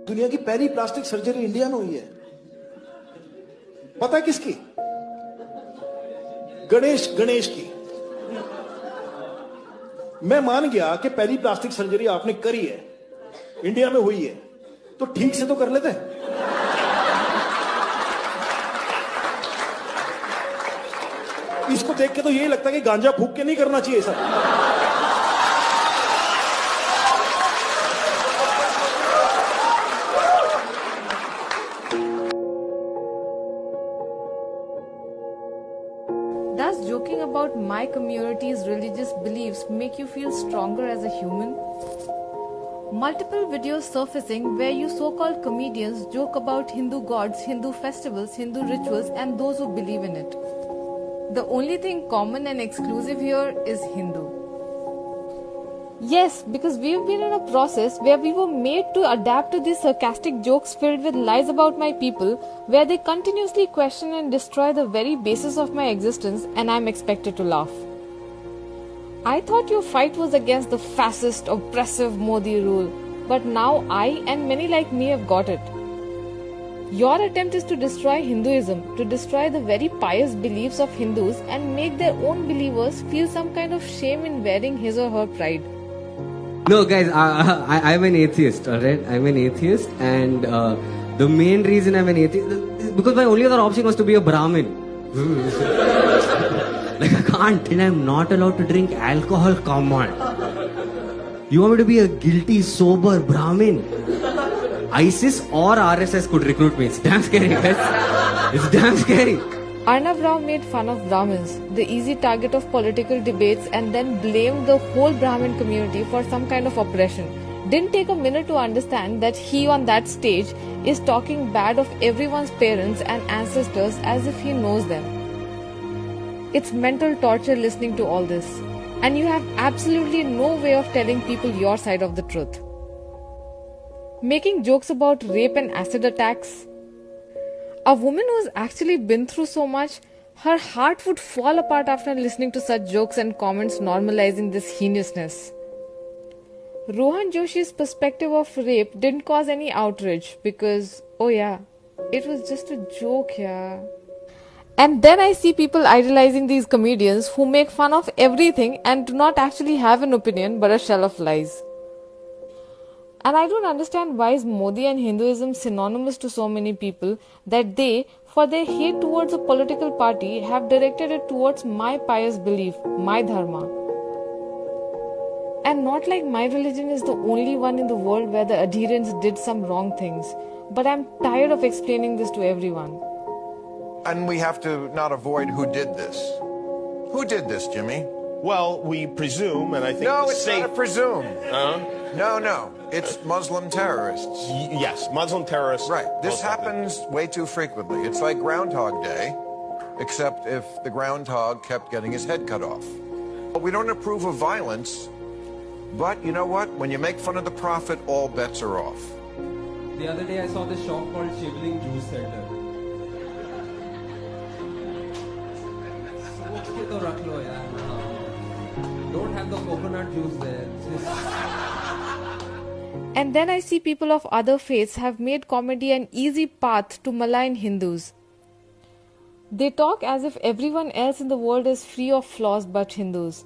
दुनिया की पहली प्लास्टिक सर्जरी इंडिया में हुई है। पता है किसकी? गणेश की। मैं मान गया कि पहली प्लास्टिक सर्जरी आपने करी है, इंडिया में हुई है, तो ठीक से तो कर लेते। इसको देख के तो यही लगता है कि गांजा फूक के नहीं करना चाहिए sir. Does joking about my community's religious beliefs make you feel stronger as a human? Multiple videos surfacing where you so-called comedians joke about Hindu gods, Hindu festivals, Hindu rituals and those who believe in it. The only thing common and exclusive here is Hindu. Yes, because we've been in a process where we were made to adapt to these sarcastic jokes filled with lies about my people, where they continuously question and destroy the very basis of my existence, and I'm expected to laugh. I thought your fight was against the fascist, oppressive Modi rule, but now I and many like me have got it. Your attempt is to destroy Hinduism, to destroy the very pious beliefs of Hindus and make their own believers feel some kind of shame in wearing his or her pride. No, guys, I'm an atheist, alright? I'm an atheist, and the main reason I'm an atheist is because my only other option was to be a Brahmin. Like, I can't, and I'm not allowed to drink alcohol, come on. You want me to be a guilty, sober Brahmin? ISIS or RSS could recruit me. It's damn scary, guys. It's damn scary. Arnav Rao made fun of Brahmins, the easy target of political debates, and then blamed the whole Brahmin community for some kind of oppression. Didn't take a minute to understand that he on that stage is talking bad of everyone's parents and ancestors as if he knows them. It's mental torture listening to all this, and you have absolutely no way of telling people your side of the truth. Making jokes about rape and acid attacks. A woman who's actually been through so much, her heart would fall apart after listening to such jokes and comments normalizing this heinousness. Rohan Joshi's perspective of rape didn't cause any outrage because, oh yeah, it was just a joke, yeah. And then I see people idolizing these comedians who make fun of everything and do not actually have an opinion but a shell of lies. And I don't understand why is Modi and Hinduism synonymous to so many people that they, for their hate towards a political party, have directed it towards my pious belief, my dharma. And not like my religion is the only one in the world where the adherents did some wrong things. But I'm tired of explaining this to everyone. And we have to not avoid who did this. Who did this, Jimmy? Well, we presume, and I think No, the it's state... not a presume. No. It's Muslim terrorists. Yes, Muslim terrorists. Right. This most likely. happens way too frequently. It's like Groundhog Day, except if the groundhog kept getting his head cut off. But we don't approve of violence, but you know what? When you make fun of the prophet, all bets are off. The other day I saw this shop called Shivling Juice Center. Don't have the coconut juice there. And then I see people of other faiths have made comedy an easy path to malign Hindus. They talk as if everyone else in the world is free of flaws but Hindus.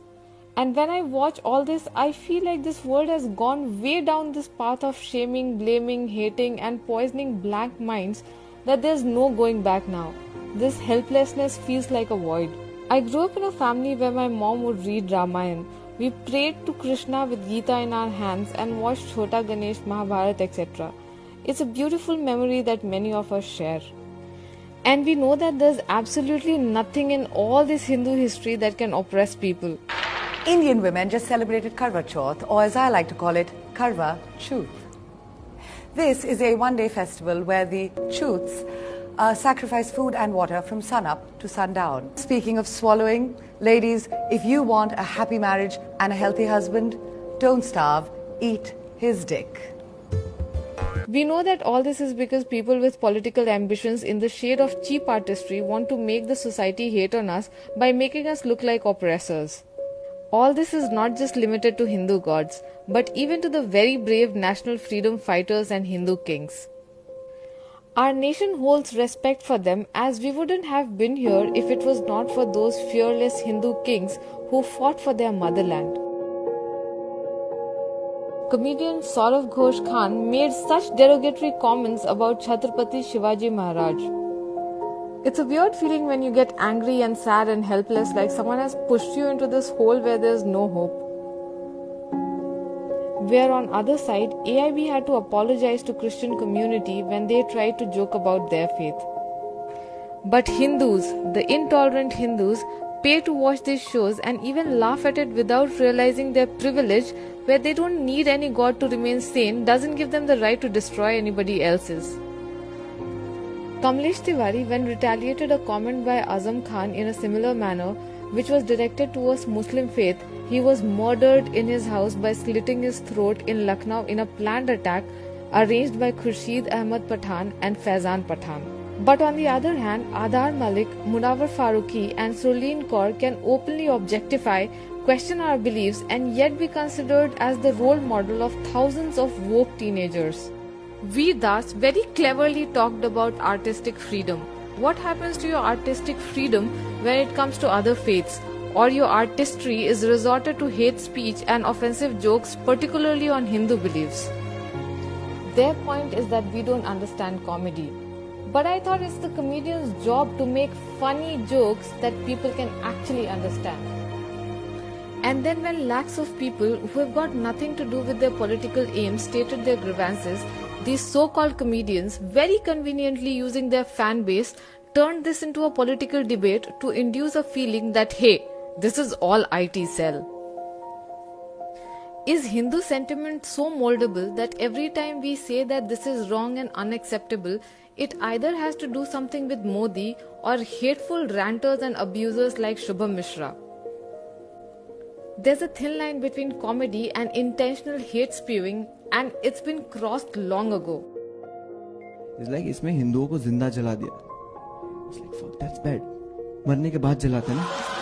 And when I watch all this, I feel like this world has gone way down this path of shaming, blaming, hating, and poisoning blank minds that there's no going back now. This helplessness feels like a void. I grew up in a family where my mom would read Ramayana. We prayed to Krishna with Gita in our hands and watched Chhota Ganesh, Mahabharata, etc. It's a beautiful memory that many of us share. And we know that there's absolutely nothing in all this Hindu history that can oppress people. Indian women just celebrated Karwa Chauth, or as I like to call it, Karwa Chauth. This is a one-day festival where the Chauths sacrifice food and water from sunup to sundown. Speaking of swallowing, ladies, if you want a happy marriage and a healthy husband, don't starve, eat his dick. We know that all this is because people with political ambitions in the shade of cheap artistry want to make the society hate on us by making us look like oppressors. All this is not just limited to Hindu gods, but even to the very brave national freedom fighters and Hindu kings. Our nation holds respect for them, as we wouldn't have been here if it was not for those fearless Hindu kings who fought for their motherland. Comedian Saurav Ghosh Khan made such derogatory comments about Chhatrapati Shivaji Maharaj. It's a weird feeling when you get angry and sad and helpless, like someone has pushed you into this hole where there's no hope. Where on other side, AIB had to apologize to Christian community when they tried to joke about their faith. But Hindus, the intolerant Hindus, pay to watch these shows and even laugh at it without realizing their privilege, where they don't need any god to remain sane doesn't give them the right to destroy anybody else's. Kamlesh Tiwari, when retaliated a comment by Azam Khan in a similar manner, which was directed towards Muslim faith, he was murdered in his house by slitting his throat in Lucknow in a planned attack arranged by Khurshid Ahmad Pathan and Faizan Pathan. But on the other hand, Adhar Malik, Munawar Farooqi and Surleen Kaur can openly objectify, question our beliefs and yet be considered as the role model of thousands of woke teenagers. Veer Das very cleverly talked about artistic freedom. What happens to your artistic freedom when it comes to other faiths, or your artistry is resorted to hate speech and offensive jokes, particularly on Hindu beliefs? Their point is that we don't understand comedy. But I thought it's the comedian's job to make funny jokes that people can actually understand. And then when lakhs of people who have got nothing to do with their political aims stated their grievances, these so-called comedians, very conveniently using their fan base, turned this into a political debate to induce a feeling that, hey, this is all IT cell. Is Hindu sentiment so moldable that every time we say that this is wrong and unacceptable, it either has to do something with Modi or hateful ranters and abusers like Shubham Mishra? There's a thin line between comedy and intentional hate spewing, and it's been crossed long ago. It's like इसमें हिंदुओं को जिंदा जला दिया. It's like fuck, that's bad. मरने के बाद जलाते हैं ना.